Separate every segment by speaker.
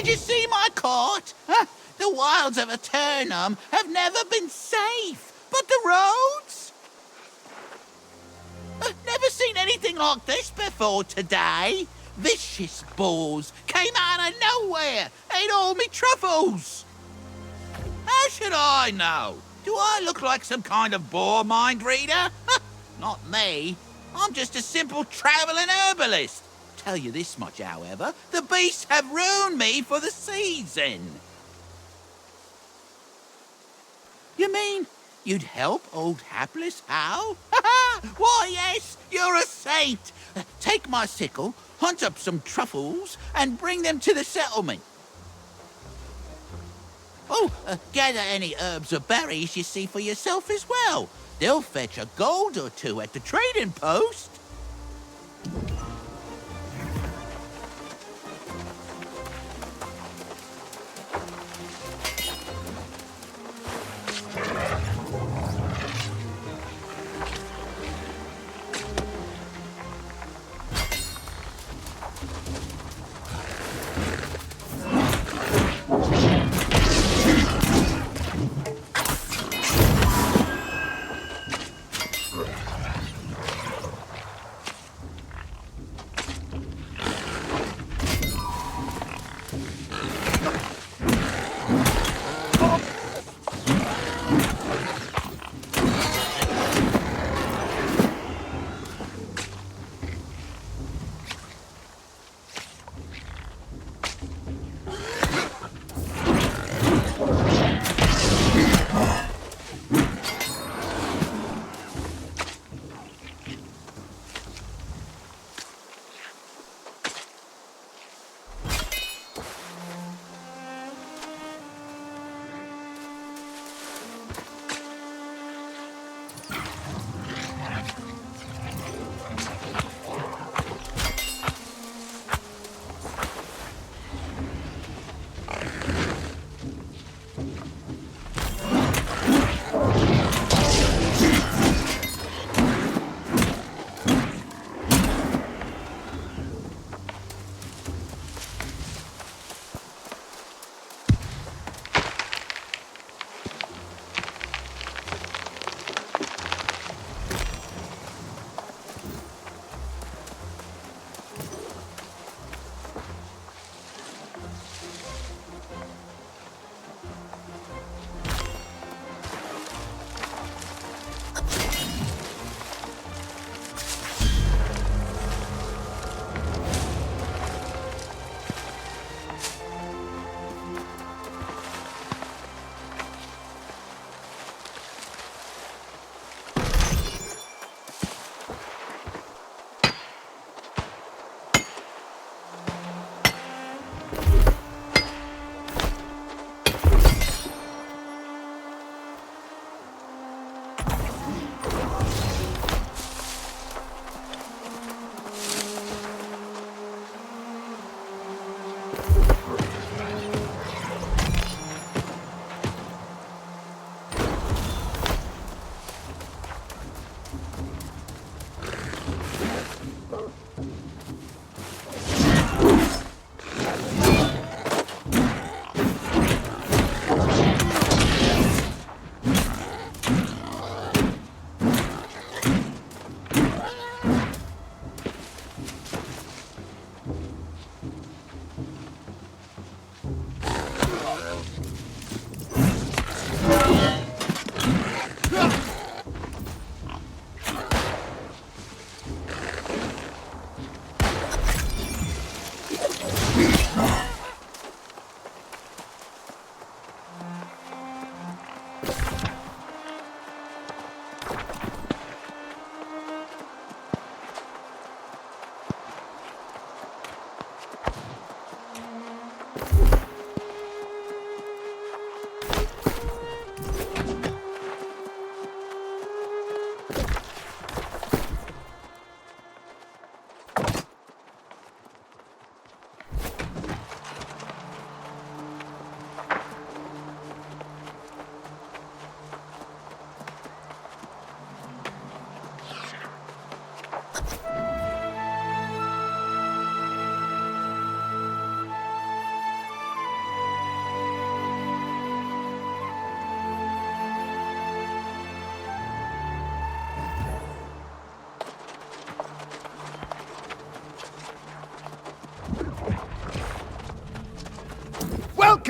Speaker 1: Did you see my court? Huh? The wilds of Aeternum have never been safe, but the roads? Never seen anything like this before today. Vicious bulls came out of nowhere, ate all me truffles. How should I know? Do I look like some kind of boar mind reader? Not me. I'm just a simple travelling herbalist. Tell you this much, however, the beasts have ruined me for the season. You mean you'd help old hapless Hal? Why, yes, you're a saint. Take my sickle, hunt up some truffles, and bring them to the settlement. Oh, gather any herbs or berries you see for yourself as well. They'll fetch a gold or two at the trading post.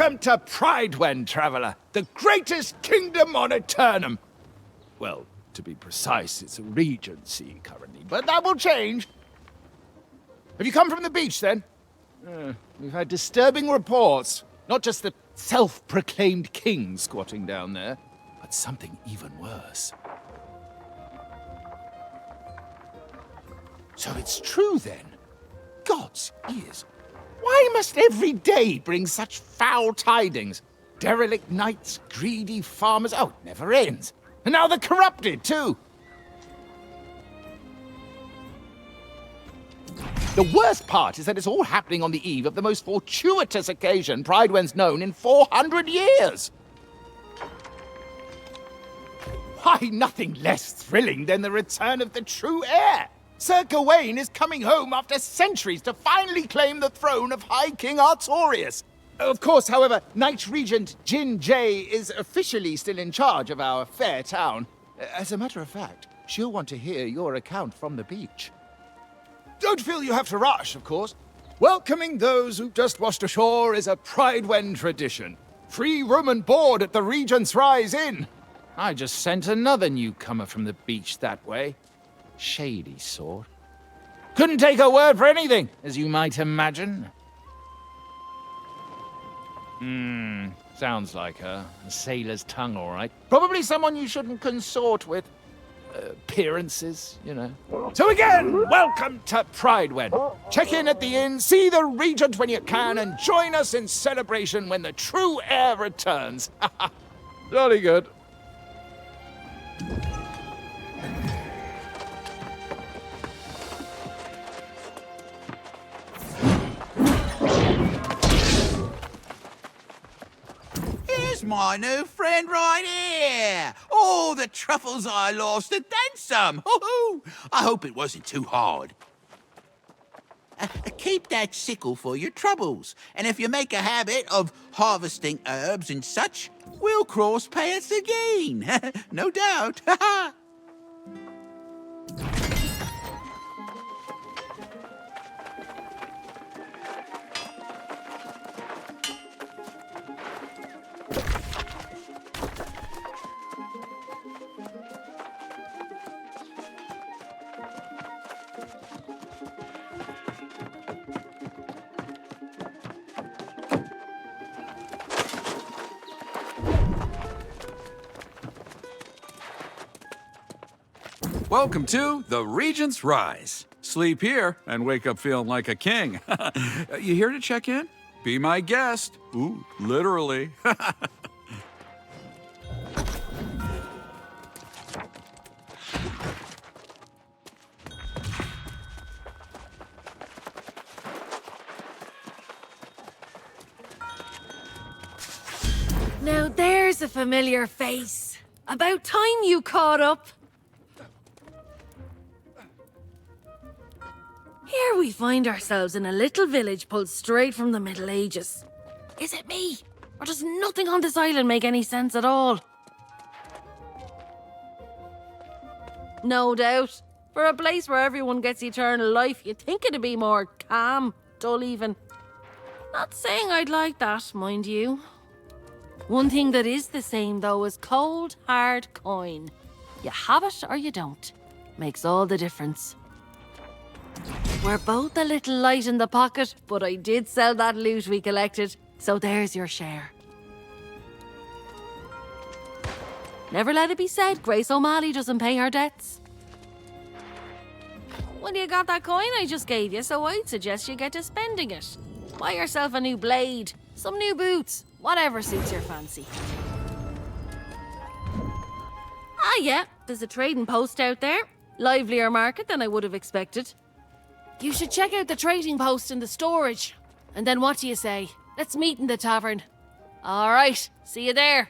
Speaker 2: Welcome to Pridewen, traveler, the greatest kingdom on Aeternum. Well, to be precise, it's a regency currently, but that will change. Have you come from the beach, then? We've had disturbing reports. Not just the self-proclaimed king squatting down there, but something even worse. So it's true, then? God's ears. Why must every day bring such foul tidings? Derelict knights, greedy farmers. Oh, it never ends. And now the corrupted, too. The worst part is that it's all happening on the eve of the most fortuitous occasion Pridewen's known in 400 years. Why, nothing less thrilling than the return of the true heir. Sir Gawain is coming home after centuries to finally claim the throne of High King Artorius. Of course, however, Knight Regent Jin Jay is officially still in charge of our fair town. As a matter of fact, she'll want to hear your account from the beach. Don't feel you have to rush, of course. Welcoming those who've just washed ashore is a Pridewen tradition. Free room and board at the Regent's Rise Inn. I just sent another newcomer from the beach that way. Shady sort. Couldn't take a word for anything, as you might imagine. Sounds like her. A sailor's tongue, all right. Probably someone you shouldn't consort with. Appearances, you know. So again, welcome to Pridewen. Check in at the inn, see the Regent when you can, and join us in celebration when the true heir returns. Jolly good.
Speaker 1: Here's my new friend right here. All the truffles I lost and then some. Hoo-hoo. I hope it wasn't too hard. Keep that sickle for your troubles. And if you make a habit of harvesting herbs and such, we'll cross paths again. No doubt.
Speaker 3: Welcome to the Regent's Rise. Sleep here and wake up feeling like a king. You here to check in? Be my guest. Ooh, literally.
Speaker 4: Now there's a familiar face. About time you caught up. Here we find ourselves in a little village pulled straight from the Middle Ages. Is it me? Or does nothing on this island make any sense at all? No doubt. For a place where everyone gets eternal life, you'd think it'd be more calm, dull even. Not saying I'd like that, mind you. One thing that is the same, though, is cold, hard coin. You have it or you don't. Makes all the difference. We're both a little light in the pocket, but I did sell that loot we collected, so there's your share. Never let it be said Grace O'Malley doesn't pay her debts. Well, you got that coin I just gave you, so I'd suggest you get to spending it. Buy yourself a new blade, some new boots, whatever suits your fancy. Ah yeah, there's a trading post out there. Livelier market than I would have expected. You should check out the trading post in the storage. And then what do you say? Let's meet in the tavern. All right, see you there.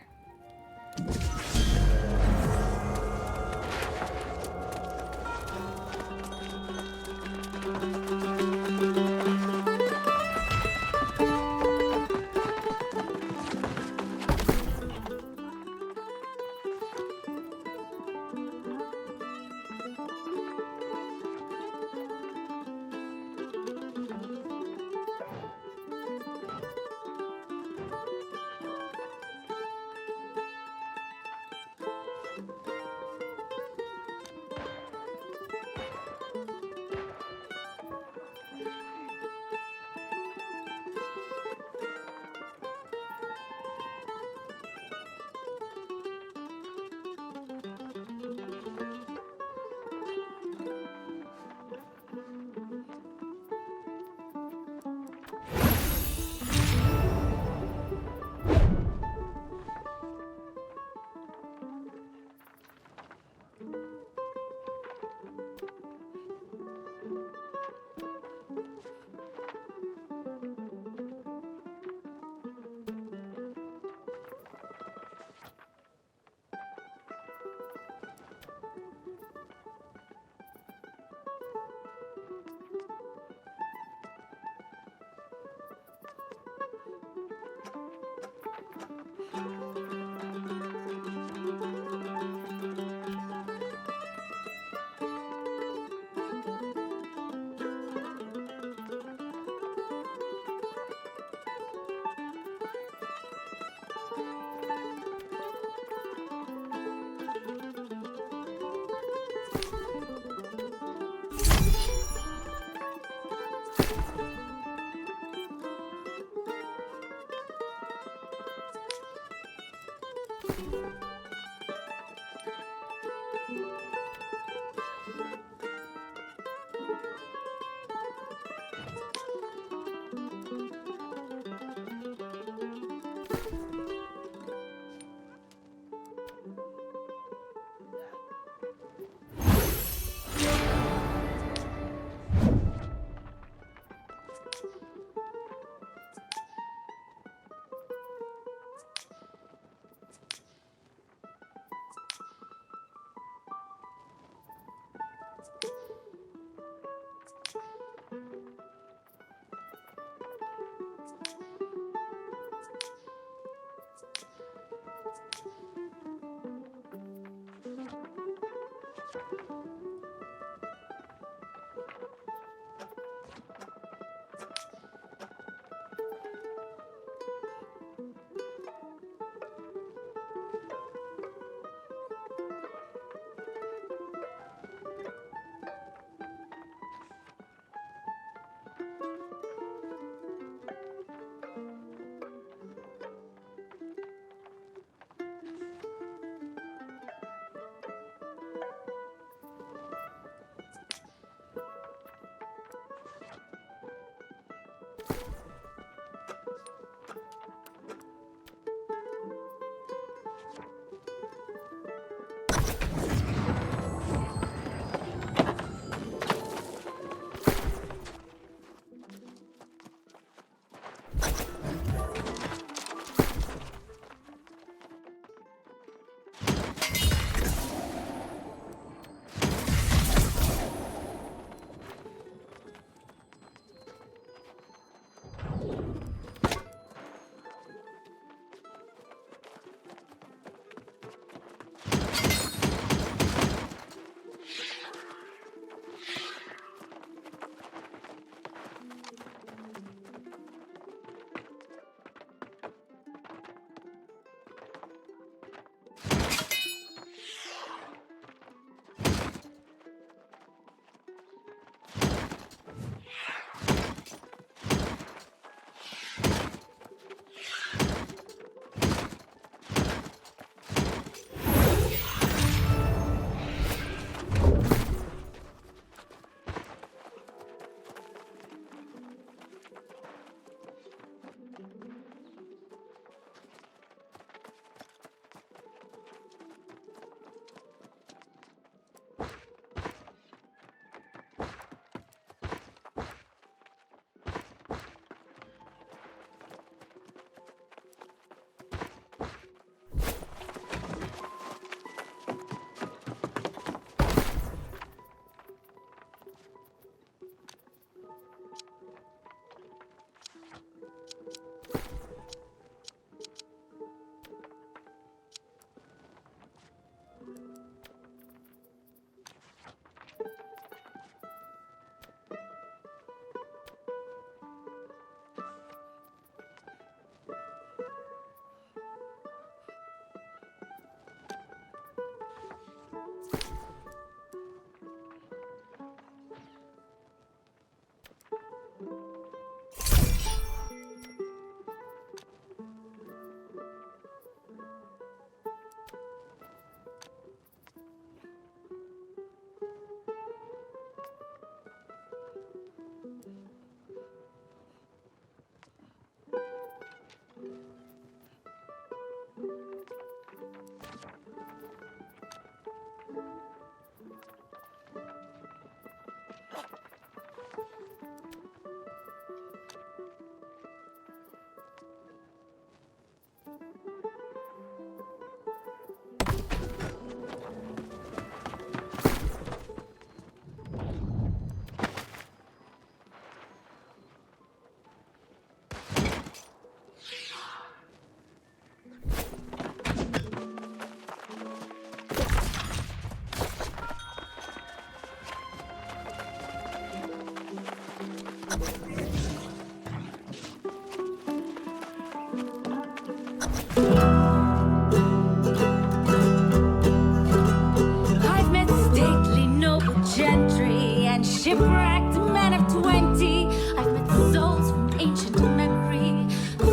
Speaker 5: shipwrecked men of 20. I've met souls from ancient memory,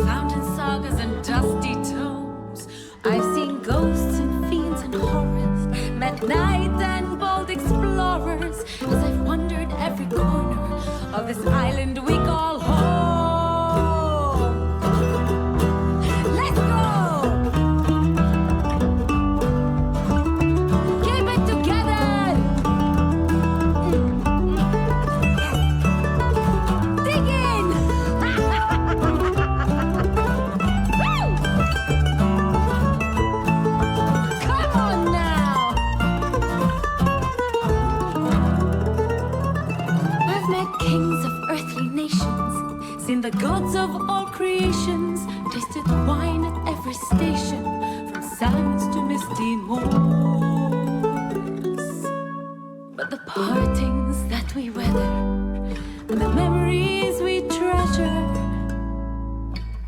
Speaker 5: found in sagas and dusty tomes. I've seen ghosts every corner of this island we call home. Let's go! Keep it together! Dig in! Woo! Come on now! I've met kings of earthly nations, seen the gods of all creations, tasted wine at every station, from sands to misty moors. But the partings that we weather and the memories we treasure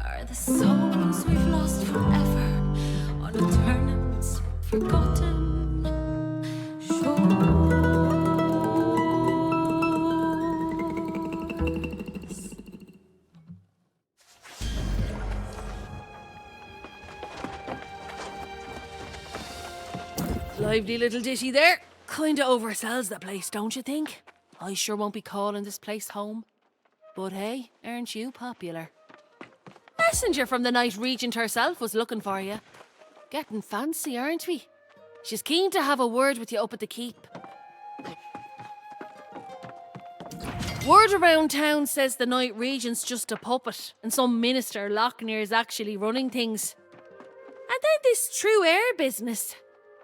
Speaker 5: are the souls we've lost forever on Aeternum's forgotten shores.
Speaker 4: Lively little ditty there. Kinda oversells the place, don't you think? I sure won't be calling this place home. But hey, aren't you popular? Messenger from the Night Regent herself was looking for you. Getting fancy, aren't we? She's keen to have a word with you up at the keep. Word around town says the Night Regent's just a puppet and some minister Lochnear's actually running things. And then this true air business.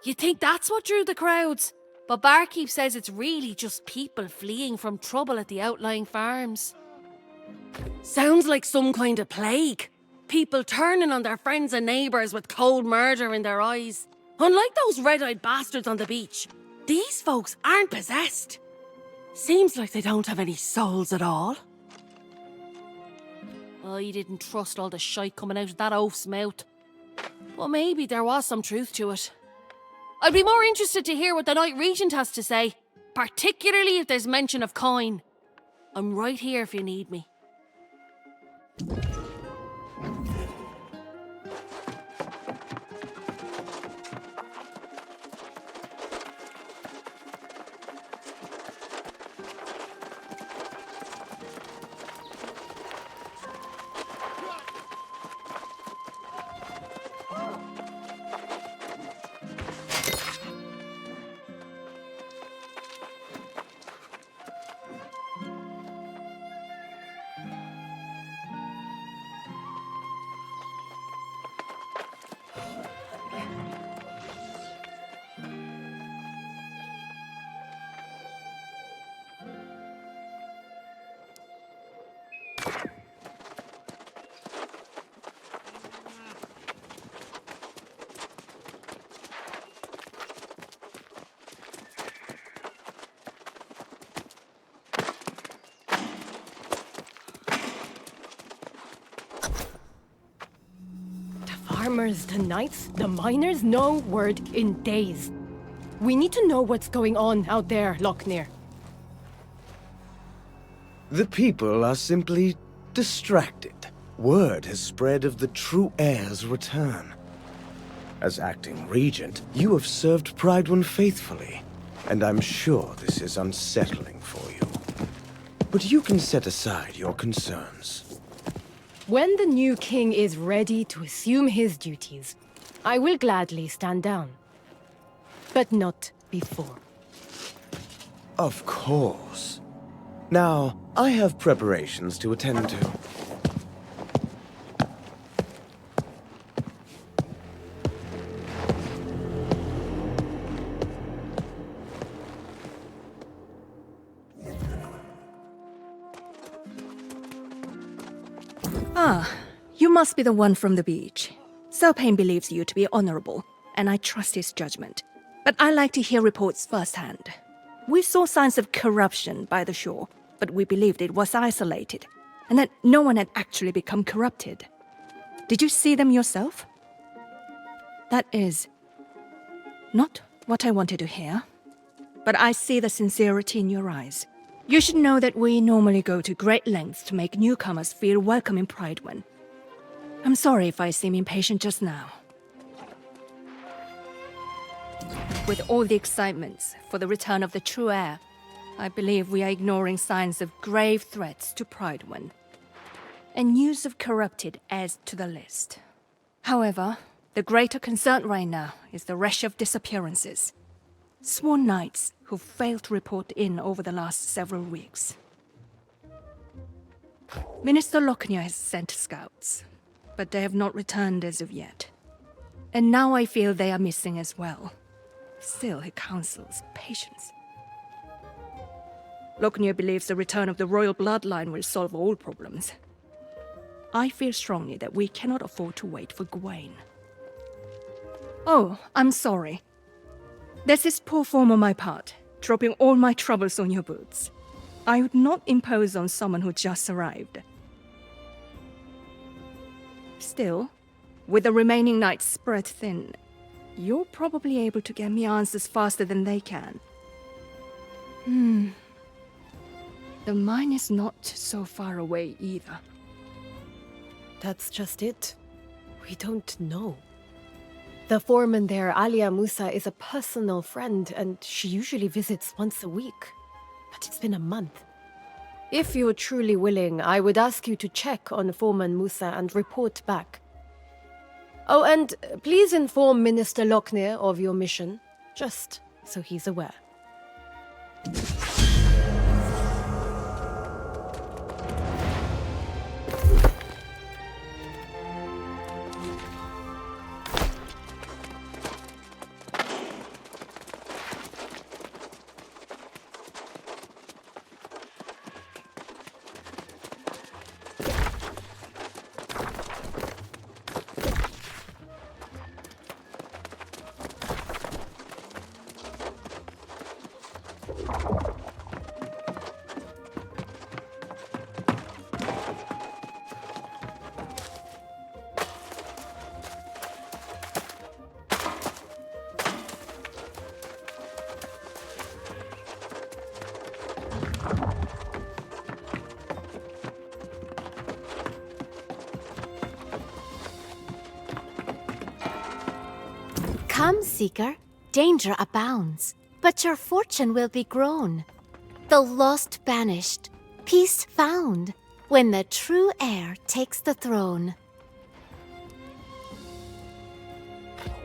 Speaker 4: You'd think that's what drew the crowds. But Barkeep says it's really just people fleeing from trouble at the outlying farms. Sounds like some kind of plague. People turning on their friends and neighbours with cold murder in their eyes. Unlike those red-eyed bastards on the beach, these folks aren't possessed. Seems like they don't have any souls at all. I didn't trust all the shite coming out of that oaf's mouth. But maybe there was some truth to it. I'd be more interested to hear what the Night Regent has to say, particularly if there's mention of coin. I'm right here if you need me.
Speaker 6: Farmers, the knights, the miners, no word in days. We need to know what's going on out there, Lochnear.
Speaker 7: The people are simply distracted. Word has spread of the true heir's return. As acting regent, you have served Pride faithfully, and I'm sure this is unsettling for you. But you can set aside your concerns.
Speaker 6: When the new king is ready to assume his duties, I will gladly stand down. But not before.
Speaker 7: Of course. Now, I have preparations to attend to.
Speaker 8: Ah, you must be the one from the beach. Serpane believes you to be honorable, and I trust his judgment. But I like to hear reports firsthand. We saw signs of corruption by the shore, but we believed it was isolated, and that no one had actually become corrupted. Did you see them yourself? That is not what I wanted to hear, but I see the sincerity in your eyes. You should know that we normally go to great lengths to make newcomers feel welcome in Pridewen. I'm sorry if I seem impatient just now. With all the excitements for the return of the true heir, I believe we are ignoring signs of grave threats to Prydwen. And news of corrupted adds to the list. However, the greater concern right now is the rash of disappearances. Sworn knights who failed to report in over the last several weeks. Minister Lochner has sent scouts, but they have not returned as of yet. And now I feel they are missing as well. Still, he counsels patience. Lochner believes the return of the royal bloodline will solve all problems. I feel strongly that we cannot afford to wait for Gawain. Oh, I'm sorry. This is poor form on my part, dropping all my troubles on your boots. I would not impose on someone who just arrived. Still, with the remaining knights spread thin, you're probably able to get me answers faster than they can. The mine is not so far away either.
Speaker 6: That's just it. We don't know. The foreman there, Alia Musa, is a personal friend, and she usually visits once a week. But it's been a month. If you're truly willing, I would ask you to check on Foreman Musa and report back. Oh, and please inform Minister Lochner of your mission, just so he's aware.
Speaker 9: Come, Seeker, danger abounds, but your fortune will be grown. The lost banished, peace found, when the true heir takes the throne.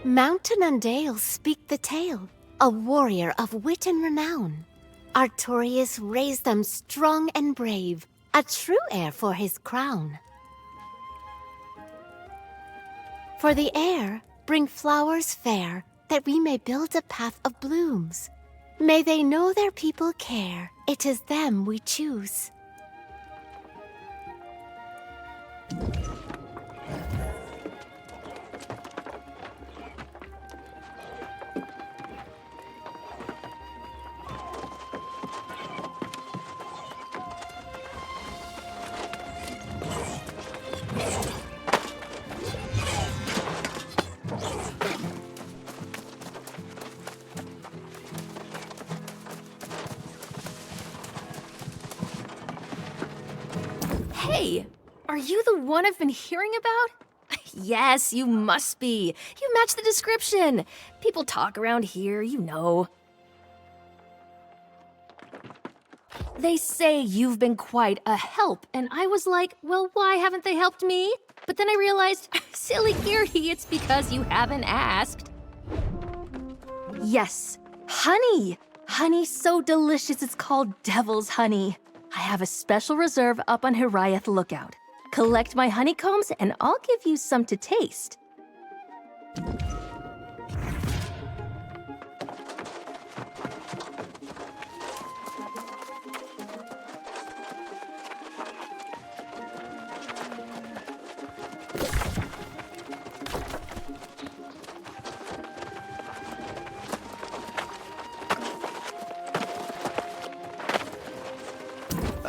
Speaker 9: Mountain and dale speak the tale, a warrior of wit and renown. Artorius raised them strong and brave, a true heir for his crown. For the heir, bring flowers fair, that we may build a path of blooms. May they know their people care, it is them we choose.
Speaker 10: Hey, are you the one I've been hearing about? Yes, you must be. You match the description. People talk around here, you know. They say you've been quite a help, and I was like, well, why haven't they helped me? But then I realized, silly Geary, it's because you haven't asked. Yes, honey. Honey so delicious it's called devil's honey. I have a special reserve up on Hiraeth Lookout. Collect my honeycombs and I'll give you some to taste.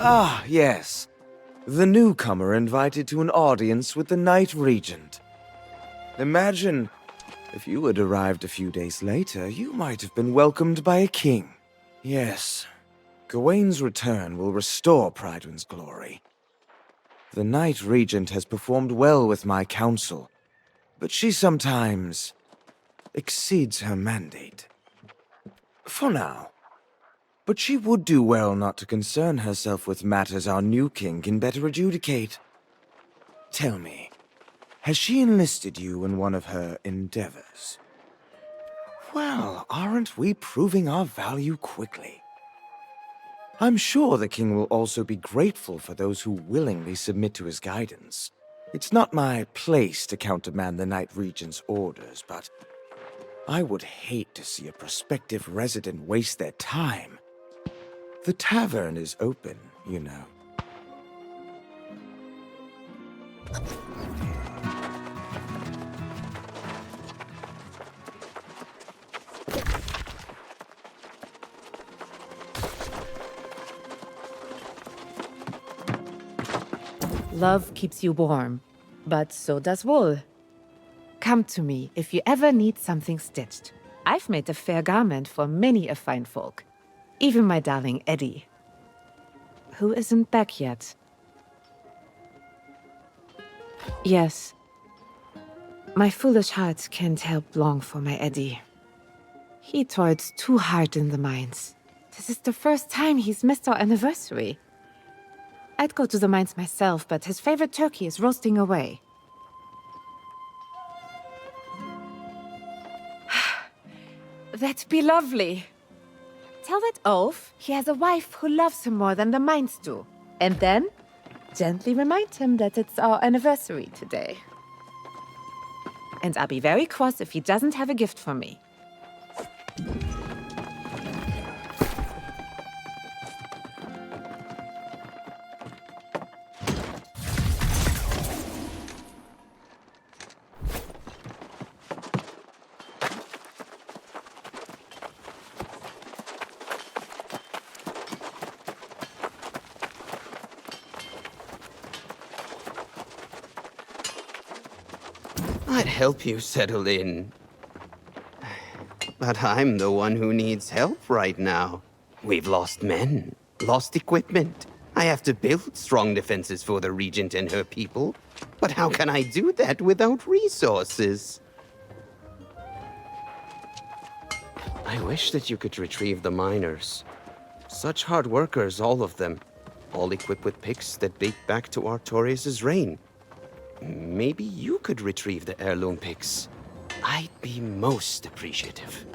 Speaker 7: Ah, yes. The newcomer invited to an audience with the Knight Regent. Imagine, if you had arrived a few days later, you might have been welcomed by a king. Yes, Gawain's return will restore Prydwen's glory. The Knight Regent has performed well with my counsel, but she sometimes exceeds her mandate. For now, But she would do well not to concern herself with matters our new king can better adjudicate. Tell me, has she enlisted you in one of her endeavors? Well, aren't we proving our value quickly? I'm sure the king will also be grateful for those who willingly submit to his guidance. It's not my place to countermand the Night Regent's orders, but I would hate to see a prospective resident waste their time. The tavern is open, you know.
Speaker 11: Love keeps you warm, but so does wool. Come to me if you ever need something stitched. I've made a fair garment for many a fine folk, even my darling Eddie, who isn't back yet. Yes, my foolish heart can't help long for my Eddie. He toiled too hard in the mines. This is the first time he's missed our anniversary. I'd go to the mines myself, but his favorite turkey is roasting away. That'd be lovely. Tell that oaf he has a wife who loves him more than the mines do. And then, gently remind him that it's our anniversary today. And I'll be very cross if he doesn't have a gift for me.
Speaker 12: I'd help you settle in. But I'm the one who needs help right now. We've lost men, lost equipment. I have to build strong defenses for the Regent and her people. But how can I do that without resources? I wish that you could retrieve the miners. Such hard workers, all of them. All equipped with picks that date back to Artorias' reign. Maybe you could retrieve the heirloom picks. I'd be most appreciative.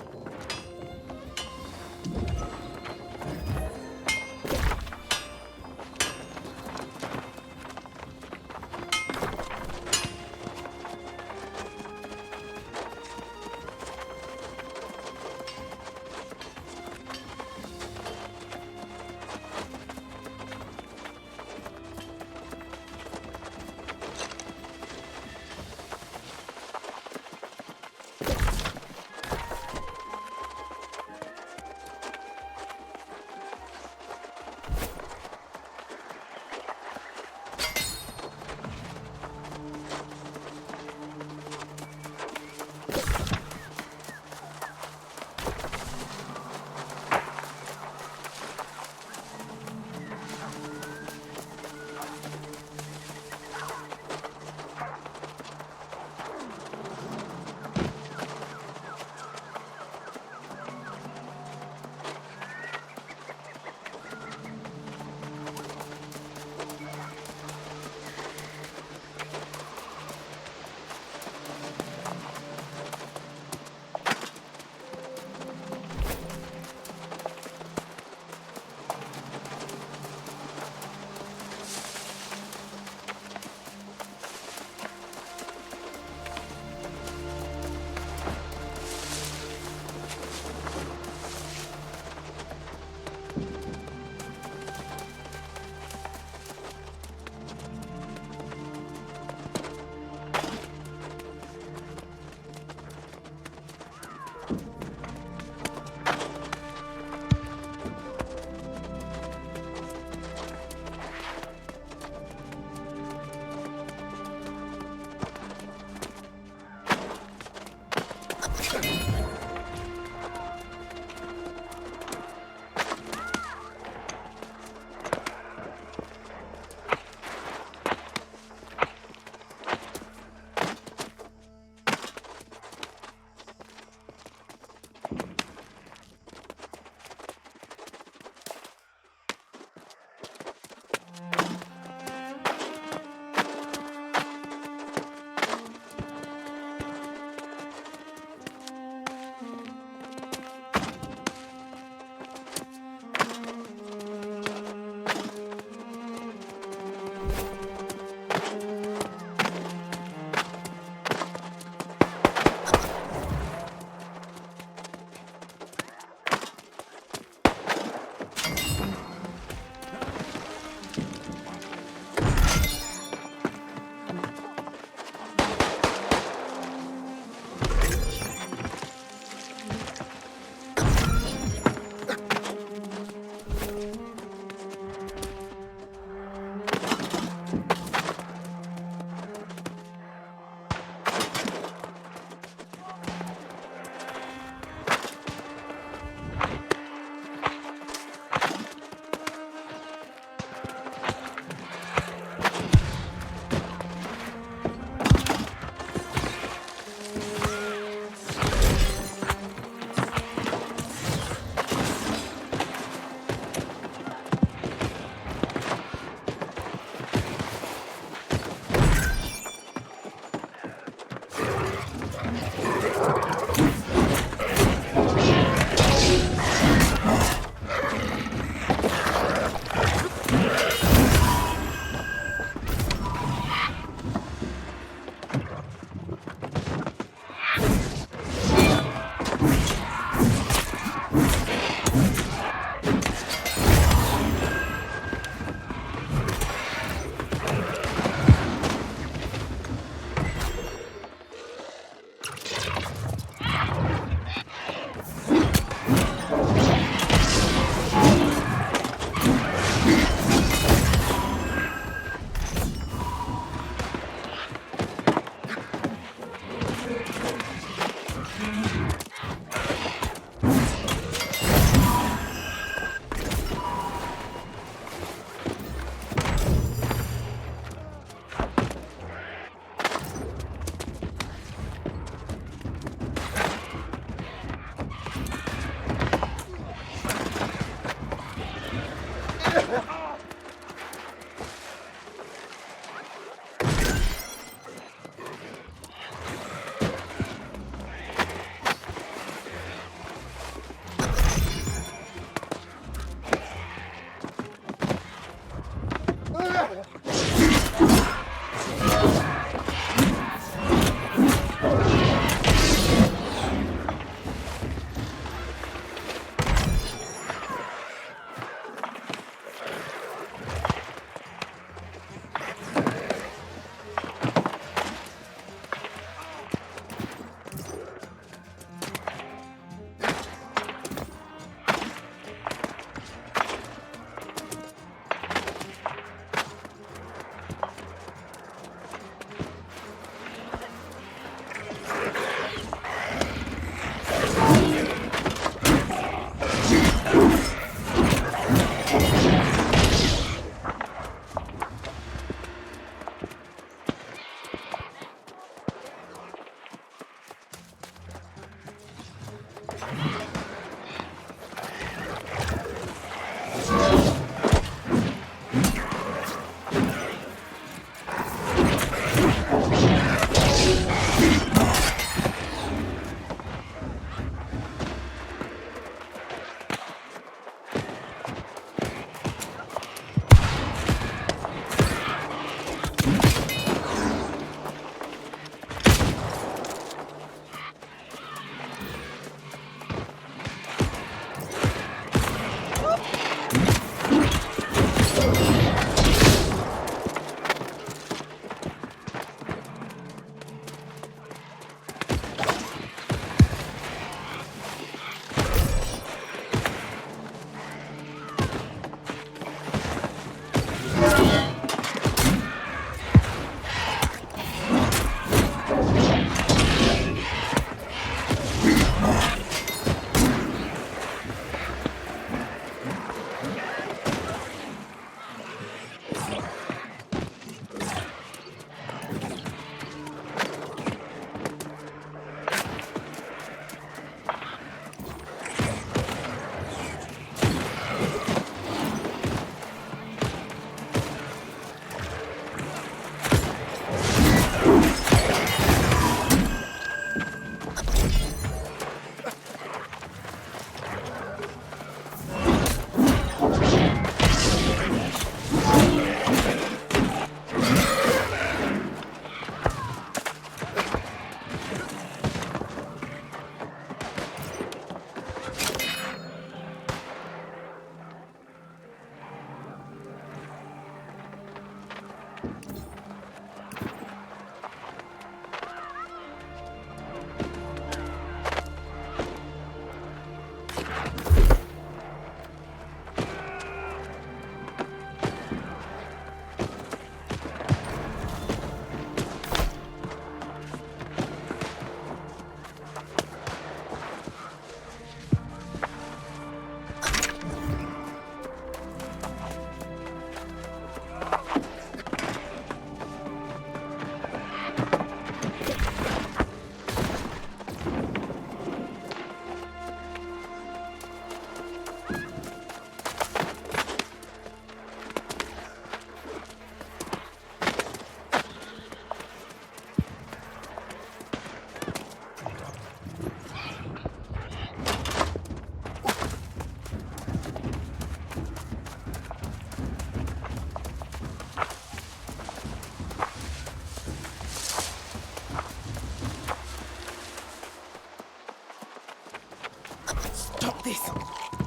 Speaker 13: Stop this!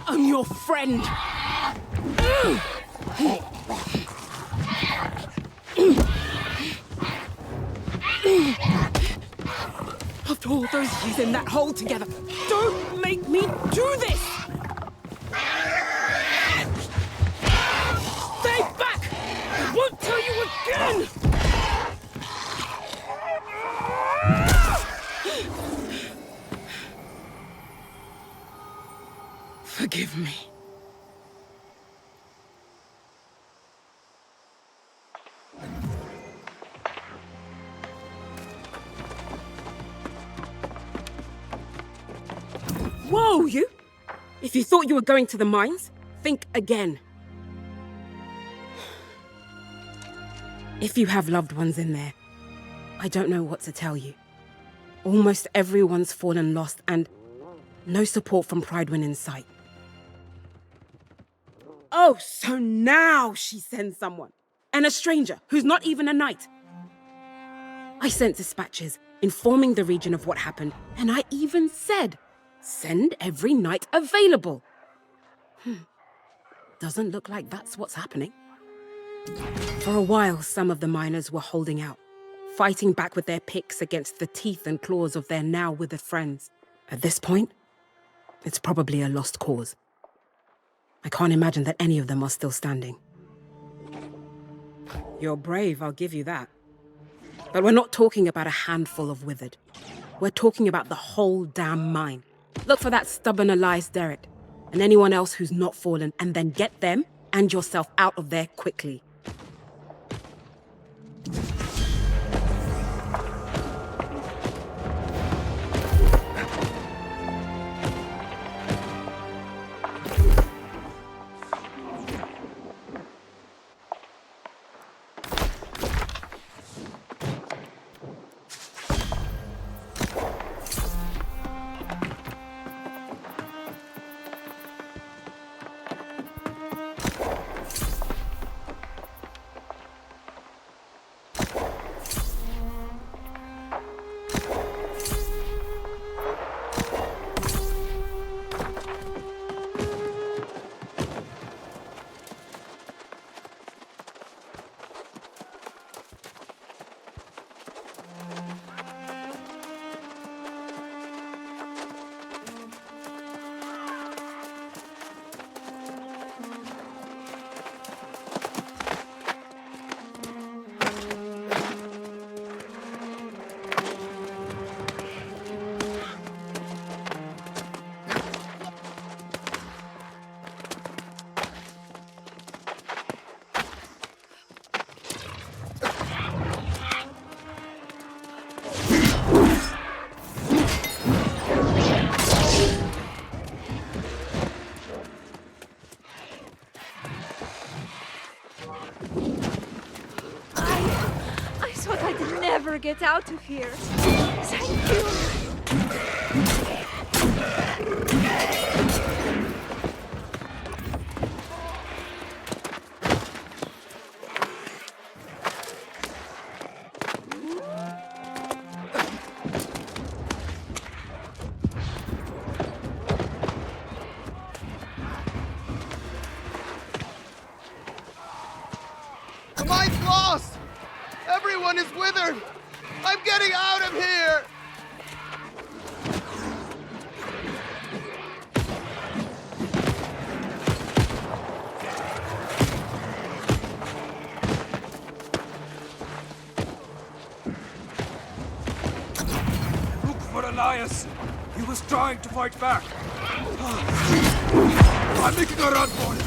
Speaker 13: I'm your friend! After all those years in that hole together, don't make me do this! Stay back! I won't tell you again! Forgive me. Whoa, you! If you thought you were going to the mines, think again. If you have loved ones in there, I don't know what to tell you. Almost everyone's fallen lost and no support from Prydwen in sight. Oh, so now she sends someone. And a stranger who's not even a knight. I sent dispatches informing the region of what happened, and I even said, send every knight available. Doesn't look like that's what's happening. For a while, some of the miners were holding out, fighting back with their picks against the teeth and claws of their now withered friends. At this point, it's probably a lost cause. I can't imagine that any of them are still standing. You're brave, I'll give you that. But we're not talking about a handful of withered. We're talking about the whole damn mine. Look for that stubborn Elias Derrick and anyone else who's not fallen, and then get them and yourself out of there quickly.
Speaker 14: Never get out of here. Thank you.
Speaker 2: The mine's lost!
Speaker 15: Everyone is withered! I'm getting out of here!
Speaker 3: Look for Elias! He was trying to fight back. I'm making a run for it!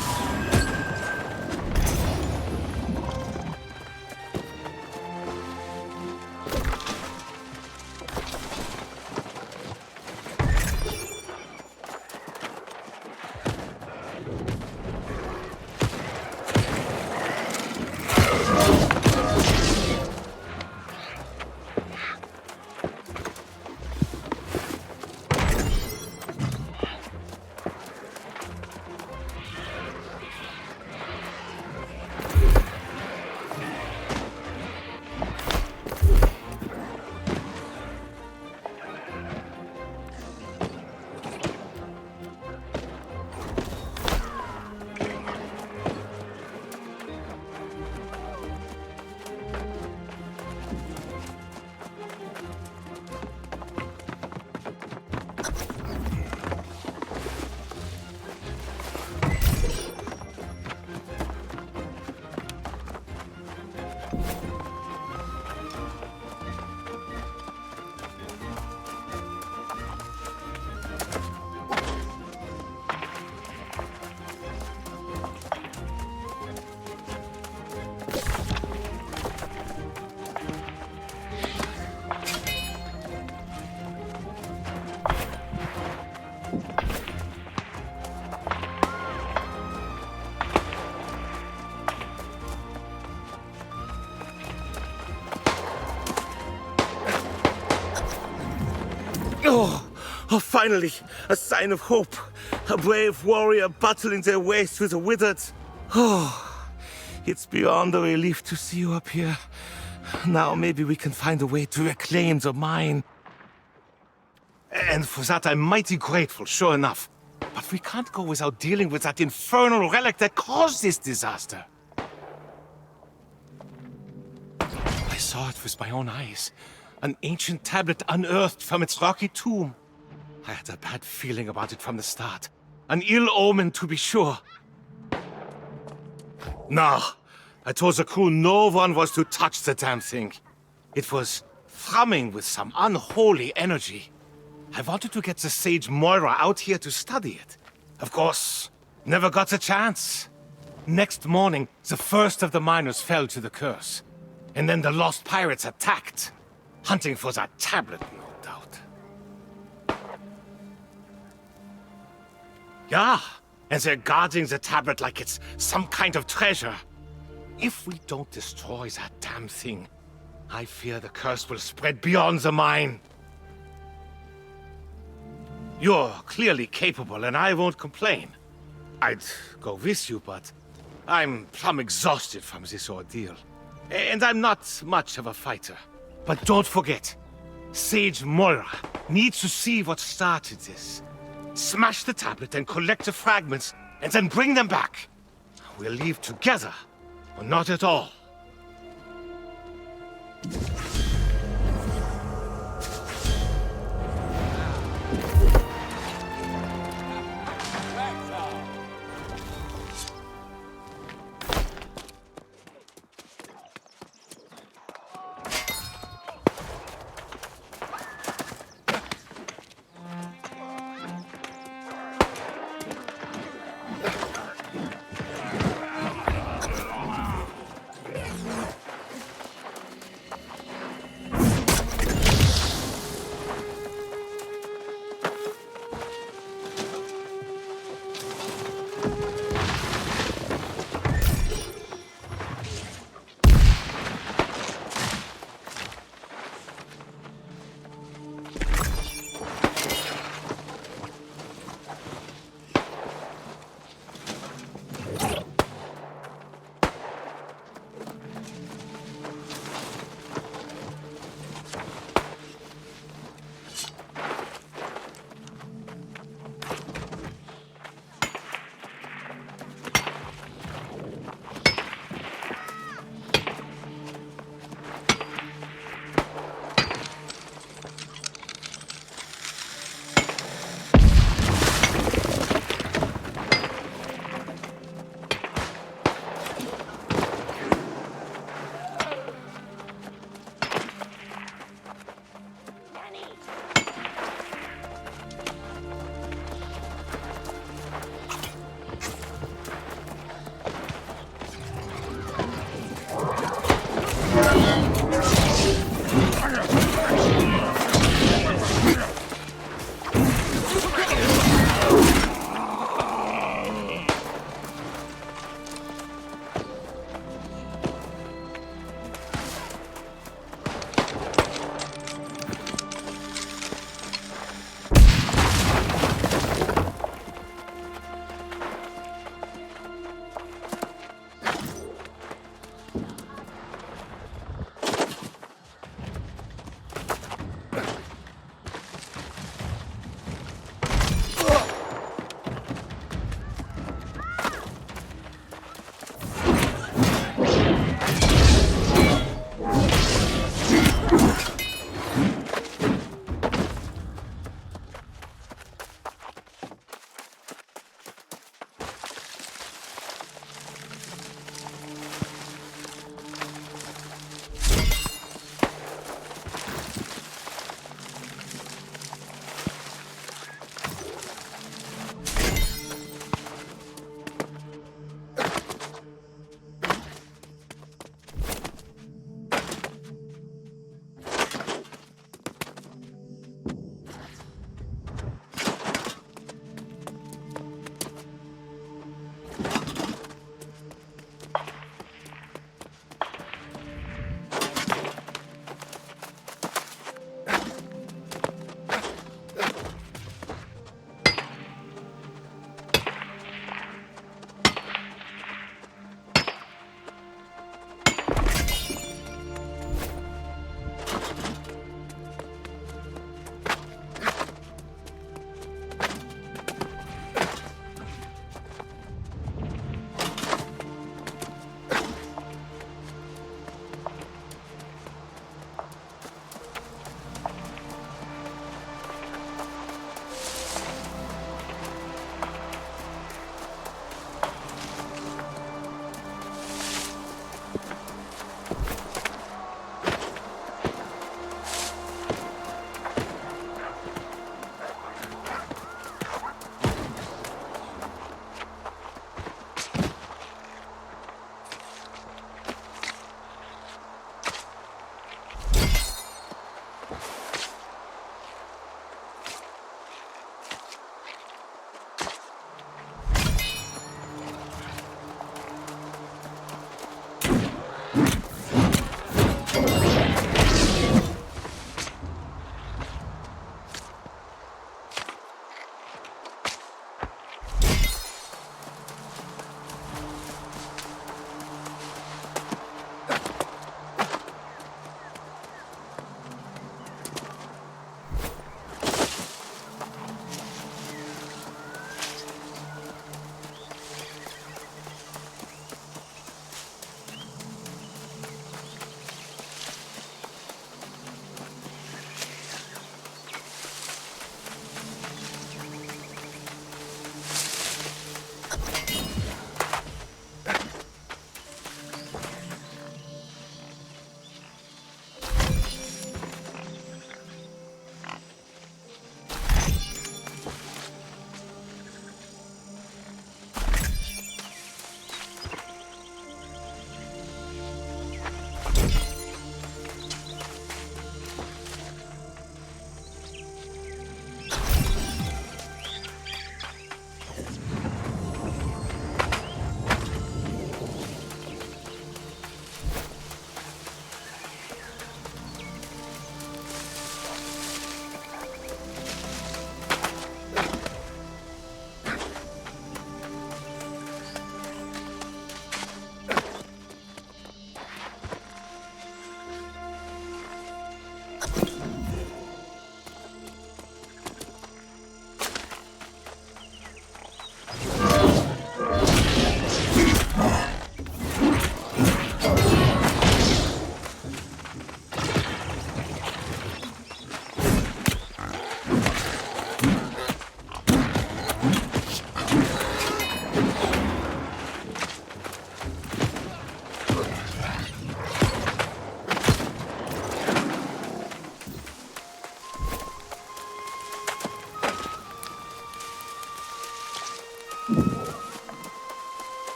Speaker 7: Oh, finally, a sign of hope. A brave warrior battling their way through the withered. Oh, it's beyond a relief to see you up here. Now maybe we can find a way to reclaim the mine. And for that I'm mighty grateful, sure enough. But we can't go without dealing with that infernal relic that caused this disaster. I saw it with my own eyes. An ancient tablet unearthed from its rocky tomb. I had a bad feeling about it from the start. An ill omen, to be sure. No, I told the crew no one was to touch the damn thing. It was thrumming with some unholy energy. I wanted to get the sage Moira out here to study it. Of course, never got the chance. Next morning, the first of the miners fell to the curse. And then the lost pirates attacked, hunting for that tablet, no doubt. Yeah, and they're guarding the tablet like it's some kind of treasure. If we don't destroy that damn thing, I fear the curse will spread beyond the mine. You're clearly capable, and I won't complain. I'd go with you, but I'm plumb exhausted from this ordeal. And I'm not much of a fighter. But don't forget, Sage Moira needs to see what started this. Smash the tablet and collect the fragments, and then bring them back. We'll leave together, or not at all.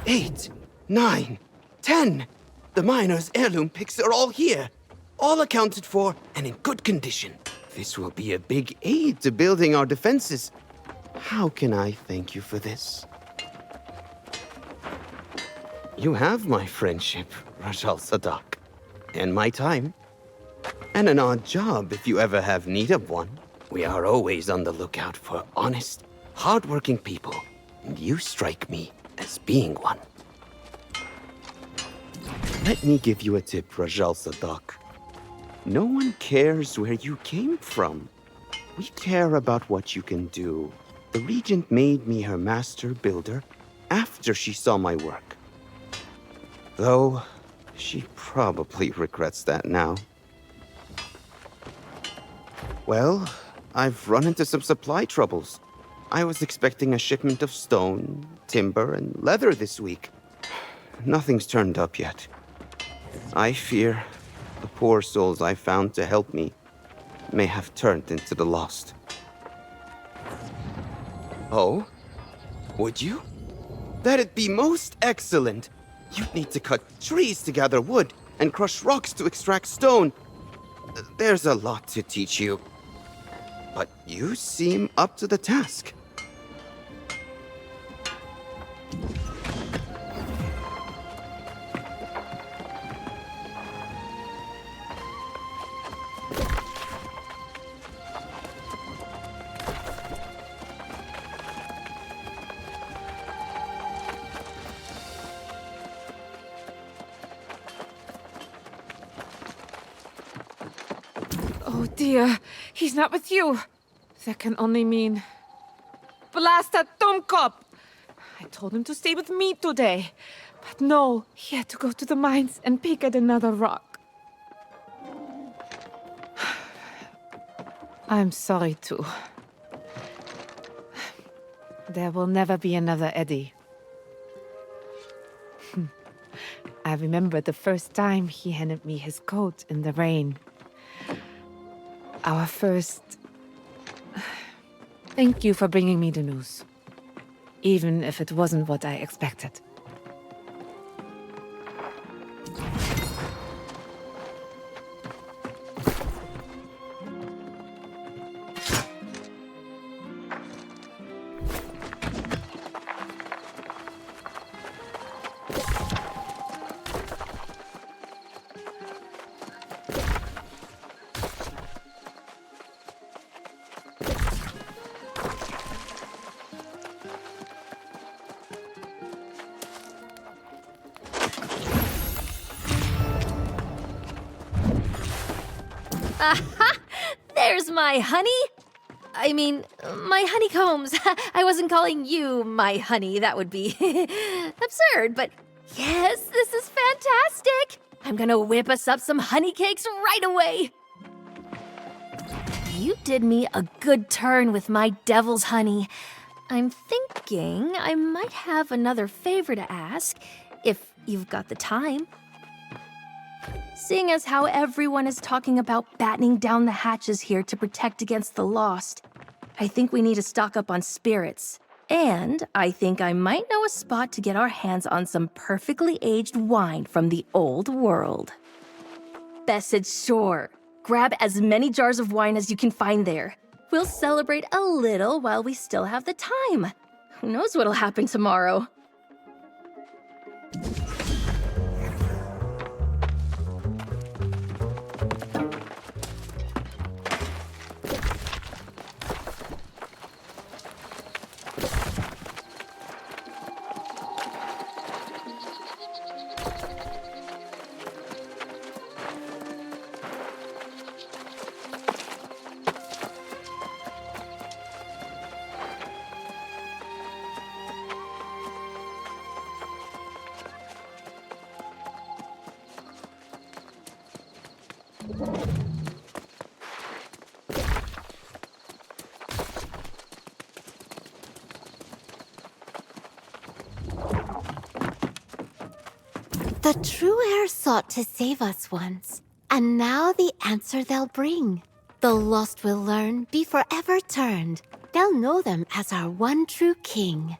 Speaker 12: 8, 9, 10. The miner's heirloom picks are all here. All accounted for and in good condition. This will be a big aid to building our defenses. How can I thank you for this? You have my friendship, Rajal Sadak, and my time. And an odd job if you ever have need of one. We are always on the lookout for honest, hard-working people, and you strike me as being one. Let me give you a tip, Rajal Sadak. No one cares where you came from. We care about what you can do. The Regent made me her master builder after she saw my work. Though, she probably regrets that now. Well, I've run into some supply troubles. I was expecting a shipment of stone, timber, and leather this week. Nothing's turned up yet. I fear the poor souls I found to help me may have turned into the lost. Oh? Would you? That'd be most excellent. You'd need to cut trees to gather wood and crush rocks to extract stone. There's a lot to teach you. But you seem up to the task.
Speaker 11: Oh dear, he's not with you. That can only mean... Blast that Dummkopf! I told him to stay with me today. But no, he had to go to the mines and pick at another rock. I'm sorry too. There will never be another Eddie. I remember the first time he handed me his coat in the rain. Our first... Thank you for bringing me the news. Even if it wasn't what I expected.
Speaker 10: Aha! There's my honey! I mean, my honeycombs. I wasn't calling you my honey. That would be absurd, but yes, this is fantastic! I'm gonna whip us up some honey cakes right away! You did me a good turn with my devil's honey. I'm thinking I might have another favor to ask, if you've got the time. Seeing as how everyone is talking about battening down the hatches here to protect against the lost, I think we need to stock up on spirits. And I think I might know a spot to get our hands on some perfectly aged wine from the old world. Bess said sure. Grab as many jars of wine as you can find there. We'll celebrate a little while we still have the time. Who knows what'll happen tomorrow?
Speaker 9: The true heir sought to save us once, and now the answer they'll bring. The lost will learn, be forever turned. They'll know them as our one true king.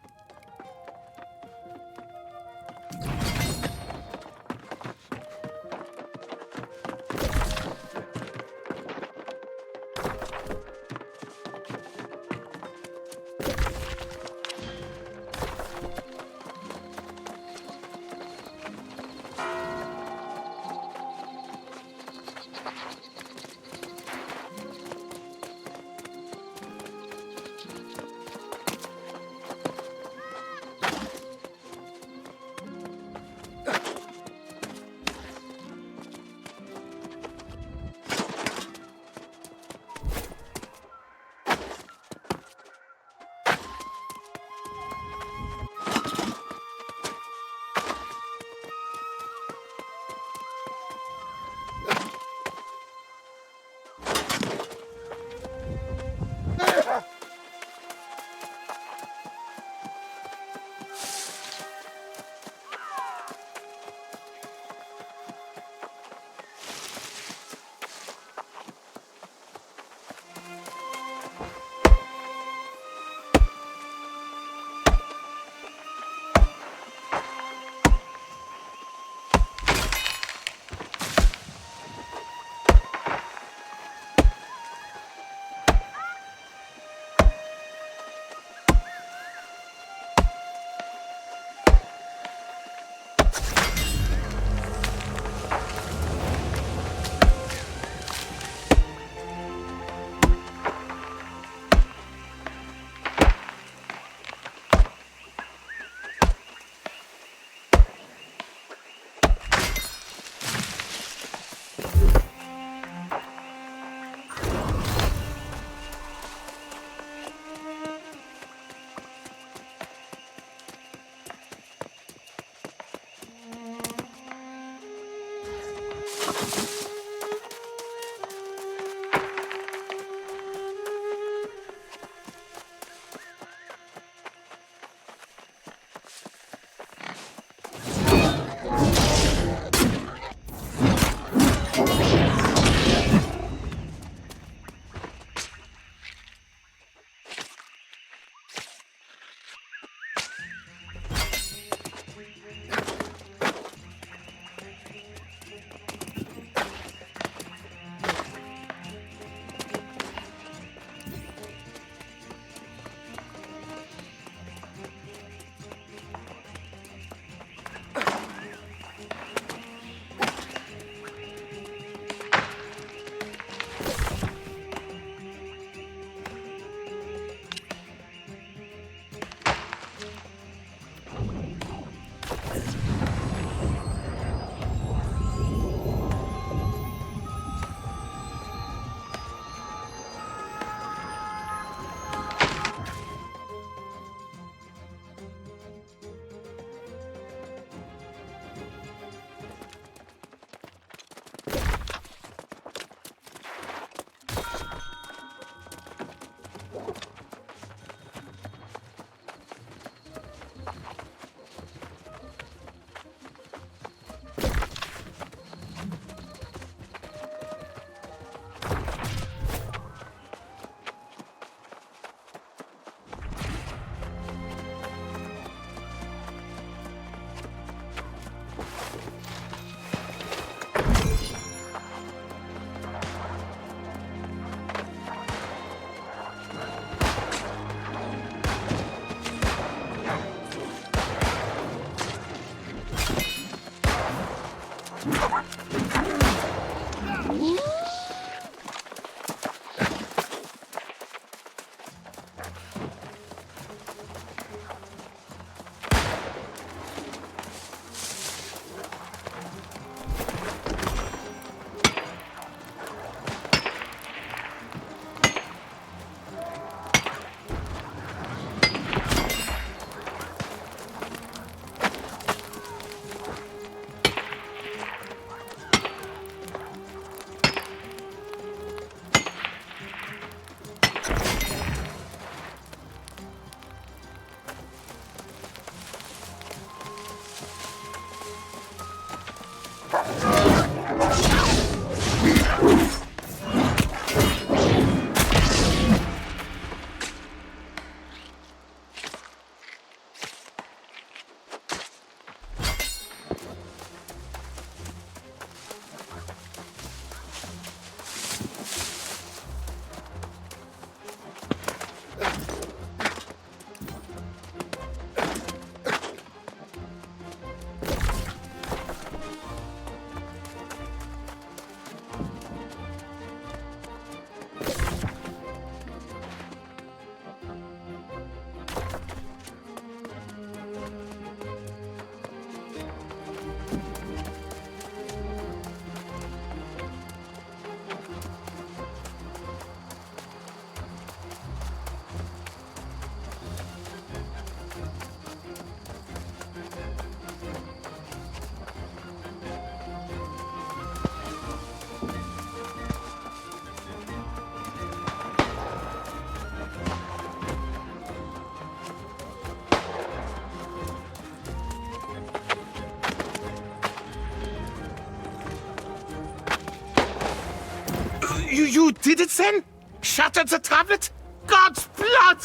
Speaker 16: You did it then? Shattered the tablet? God's blood!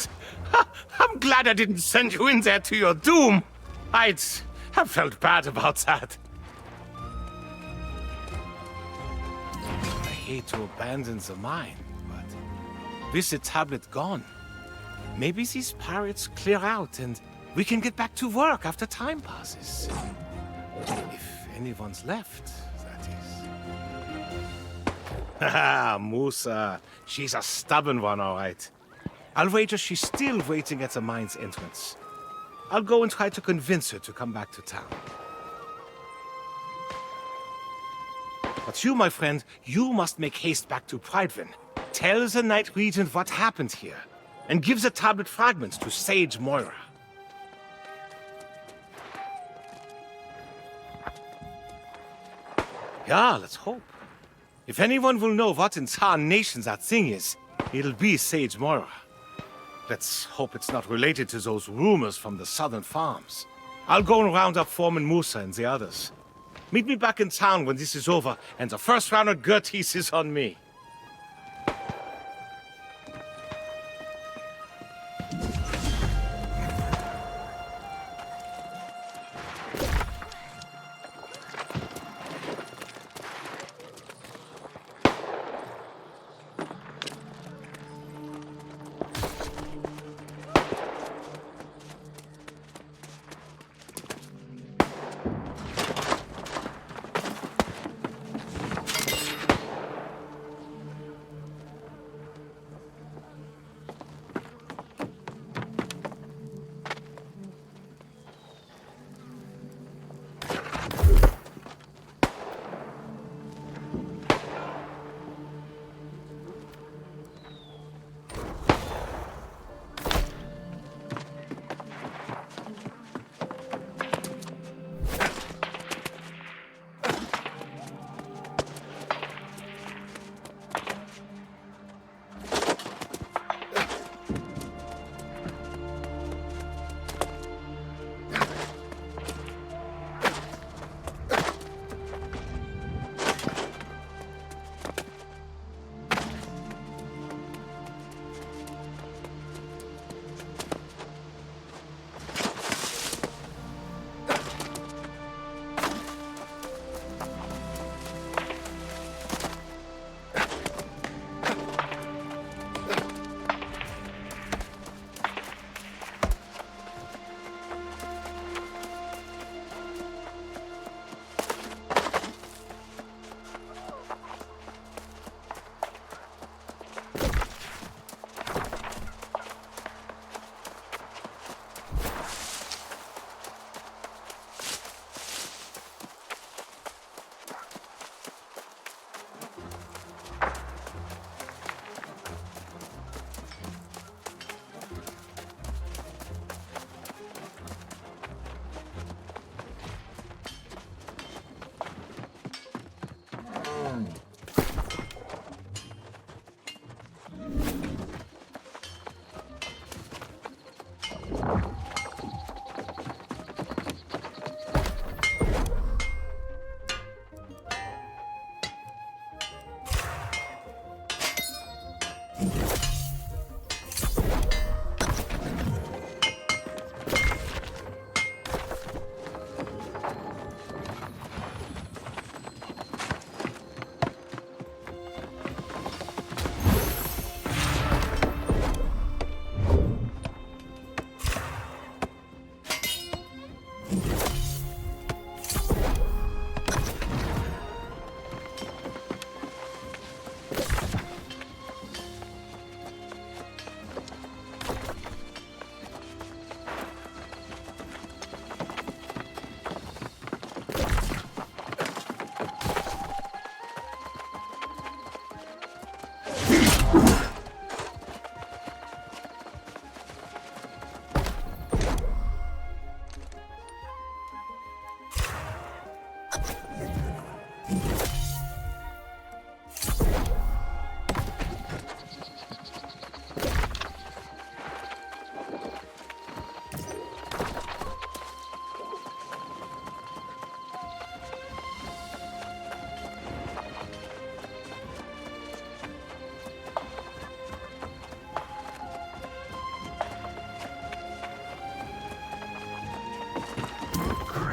Speaker 16: I'm glad I didn't send you in there to your doom. I'd have felt bad about that. I hate to abandon the mine, but with the tablet gone, maybe these pirates clear out and we can get back to work after time passes. If anyone's left, that is. Haha, Musa. She's a stubborn one, all right. I'll wager she's still waiting at the mine's entrance. I'll go and try to convince her to come back to town. But you, my friend, you must make haste back to Pridevin. Tell the Night Regent what happened here, and give the tablet fragments to Sage Moira. Yeah, let's hope. If anyone will know what in tarnation that thing is, it'll be Sage Moira. Let's hope it's not related to those rumors from the southern farms. I'll go and round up Foreman Musa and the others. Meet me back in town when this is over, and the first round of Gerties is on me.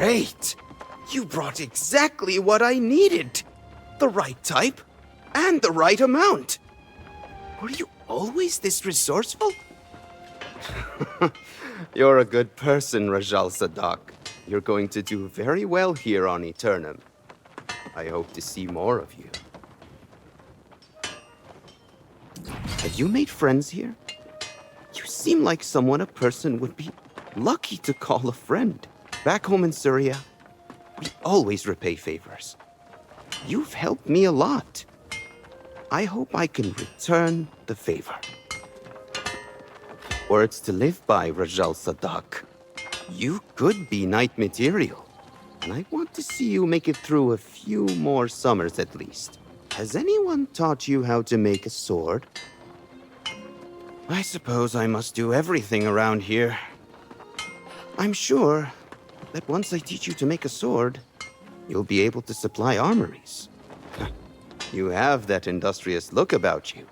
Speaker 12: Great! You brought exactly what I needed. The right type and the right amount. Were you always this resourceful? You're a good person, Rajal Sadak. You're going to do very well here on Aeternum. I hope to see more of you. Have you made friends here? You seem like someone a person would be lucky to call a friend. Back home in Syria, we always repay favors. You've helped me a lot. I hope I can return the favor. Words to live by, Rajal Sadak. You could be knight material. and I want to see you make it through a few more summers at least. Has anyone taught you how to make a sword? I suppose I must do everything around here. I'm sure that once I teach you to make a sword, you'll be able to supply armories. You have that industrious look about you.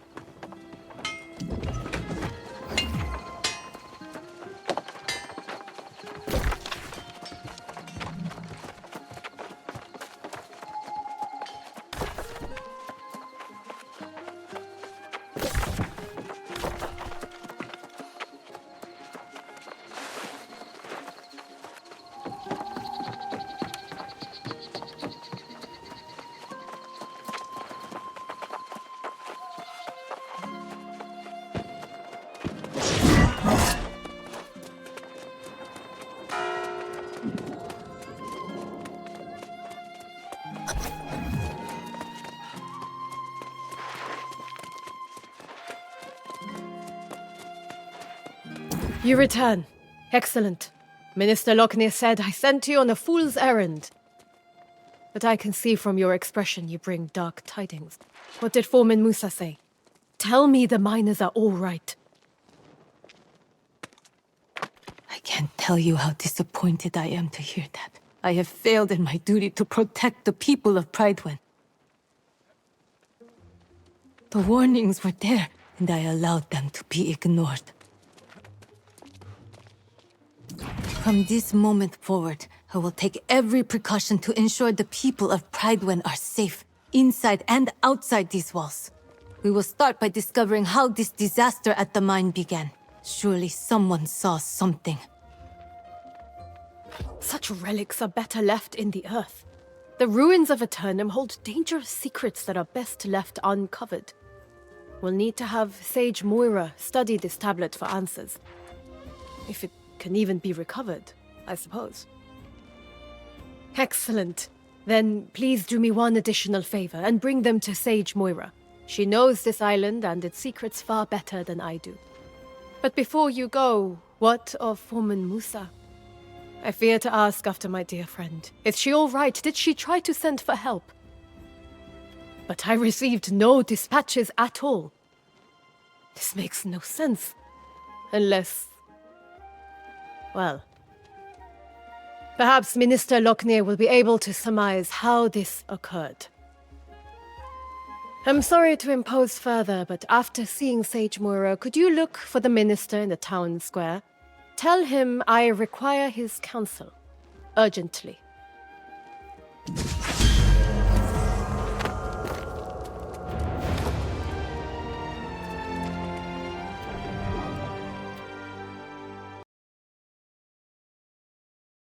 Speaker 6: You return. Excellent. Minister Lockney said I sent you on a fool's errand. But I can see from your expression you bring dark tidings. What did Foreman Musa say? Tell me the miners are all right.
Speaker 5: I can't tell you how disappointed I am to hear that. I have failed in my duty to protect the people of Pridewen. The warnings were there, and I allowed them to be ignored. From this moment forward, I will take every precaution to ensure the people of Pridewen are safe, inside and outside these walls. We will start by discovering how this disaster at the mine began. Surely someone saw something.
Speaker 6: Such relics are better left in the earth. The ruins of Aeternum hold dangerous secrets that are best left uncovered. We'll need to have Sage Moira study this tablet for answers. If it can even be recovered, I suppose. Excellent. Then please do me one additional favor and bring them to Sage Moira. She knows this island and its secrets far better than I do. But before you go, what of Foreman Musa? I fear to ask after my dear friend. Is she all right? Did she try to send for help? But I received no dispatches at all. This makes no sense. Unless... well... perhaps Minister Lockney will be able to surmise how this occurred. I'm sorry to impose further, but after seeing Sage Moira, could you look for the minister in the town square? Tell him I require his counsel. Urgently.